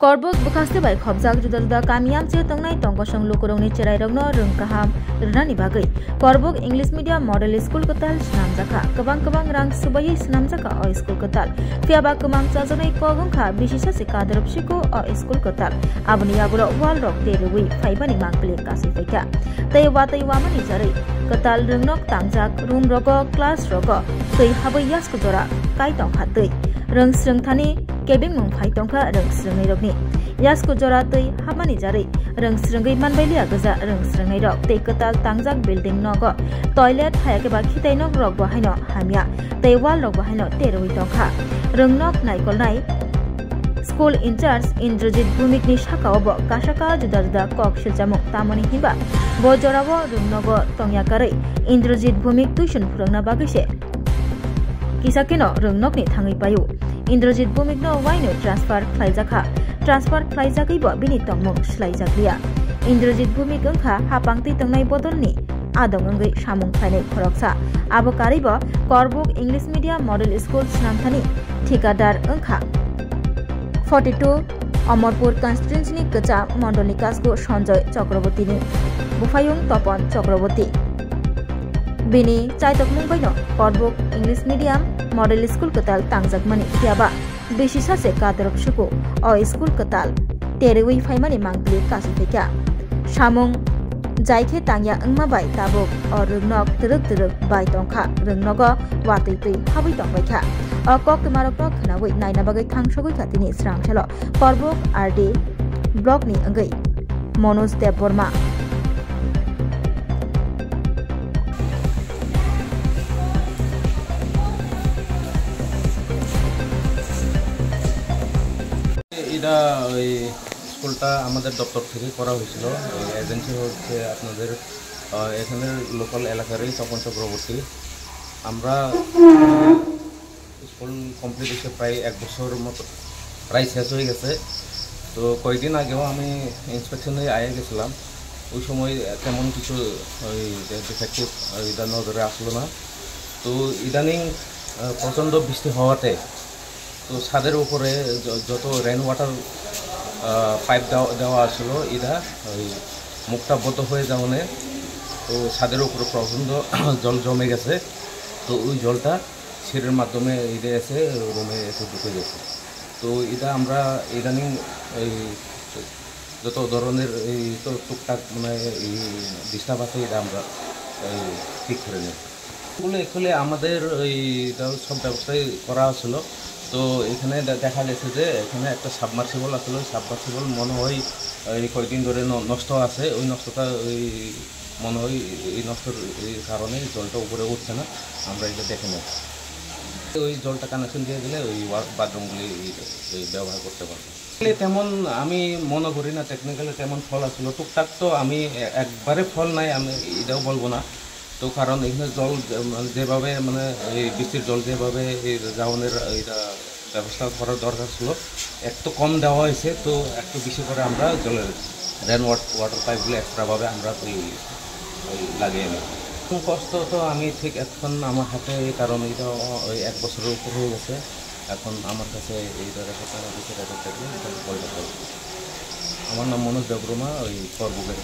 Korbuk bekaste bai khobjak juda-juda kamiam che tongnai tongkosong lukurongni cherairokno rungkaham rwnani bagui. Korbuk English Medium Model School kotal snamjaka. Kobang rang subai snamjaka o school kotal. Fiaba kumang chajonai kogongkha bisisa se kadarupsiko o school kotal. Aboni yaburo wall rok terui faibani mangpile kasi faika. Tei wamani jarai kotal rungnok tangjak room rogo class rogo tei habai yasko jora kai tongkha tei. Rung srungthani kebing mung phai tongkha rung srungai rokni yasko jora tei hamani jarai rung srungai manbailia goja rung srungai rok tei kotal tangjak building nogo toilet hayake ba khitai nok rok bo haino hamya tei wall rok bo haino teroi tongkha rung nok naikol nai school incharge Indrajit Bhumik ni shaka obo kasaka juda kok siljamuk tamoni hiba bo jorabo rung nogo tongya karai Indrajit Bhumik tuition phurangna bagise kisakeno rung nokni thangai payu Indrajit Bhumik no waino transfer khlaijaki bo bini tongmung slaijakliya Indrajit Bhumik ongkha hapangti tongnai bodolni adong ongai samung khlainai khoroksa abo karibo Korbuk English Medium Model School snamthani thikadar ongkha 42 Amarpur constituency ni kacha mondolni kasgo Sanjay Chakraborty ni bufayung Topon Chakraborty bini chaitok mungbaino Korbuk English Medium Model School kotal tangjakmani tiaba besisa se kadarok suku o school kotal terui faimani mangpli kasifeka samung jaike tangya angma bai tabuk o rungnok teruk bai tongkha rungnogo watui tui habai tongbaikha o kok tumarok no khnawi naina bagai thangsogoi khatini sramchalo Korbuk RD block ni angai Manoj Debbarma এটা ওই স্কুলটা আমাদের দপ্তর থেকে করা হয়েছিল agency হচ্ছে আপনাদের এখানের লোকাল এলাকারই তপন চক্রবর্তী আমরা স্কুল কমপ্লিট হয়েছে প্রায় 1 বছর মতো প্রায় শেষ হয়ে গেছে তো কয়েকদিন আগেও আমি ইন্সপেকশনে আয়ে গেছিলাম ওই সময় তেমন কিছু ওই ডিফেক্টিভ এটা নজরে আসলো না তো ইদানিং প্রচণ্ড বৃষ্টি হওয়াতে তো ছাদের উপরে যত রেন ওয়াটার পাইপ দেওয়া আসলো এটা ওই মুখটা বন্ধ হয়ে যাওয়ানে তো ছাদের উপরে প্রচণ্ড জল জমে গেছে তো ওই জলটা সিঁড়ির মাধ্যমে এটা এসে রুমে এসে ঢুকে গেছে তো এটা আমরা ইদানিং এই যত ধরনের এই তো টুকটাক মানে এই ডিস্টার্ব আছে এটা আমরা ঠিক করে নিই এগুলো অ্যাকচুয়ালি আমাদের ওই সব ব্যবস্থাই করা ছিল তো এখানে দেখা গেছে যে এখানে একটা সাবমার্সিবল আসলে সাবমার্সিবল মনে হয় এই কয়েকদিন ধরে নষ্ট আছে ওই নষ্টটা ওই মনে হয় এই নষ্টর কারণে জলটা উপরে উঠছে না আমরা এটা দেখে নেব ওই জলটা কানেকশন দিয়ে দিলে ওই বাথরুমগুলি ব্যবহার করতে পারবো তেমন আমি মনে করি না টেকনিক্যালি তেমন ফল আসলো টুকটাক তো আমি একবারে ফল নাই আমি এটাও বলবো না তো কারণ এখানে জল যেভাবে মানে এই বৃষ্টির জল যেভাবে এই যাওয়ানোর এইটা ব্যবস্থা করার দরকার ছিল একটু কম দেওয়া হয়েছে তো একটু বেশি করে আমরা জলের রেন ওয়াটার পাইপগুলো এক্সট্রাভাবে আমরা লাগিয়ে নিই কষ্ট তো আমি ঠিক এখন আমার হাতে কারণ এটা ওই 1 বছরের উপর হয়ে গেছে এখন আমার কাছে এইটা রেকর্ড থাকলে বলতে পারবো আমার নাম মনোজ দেববর্মা ওই করবুকের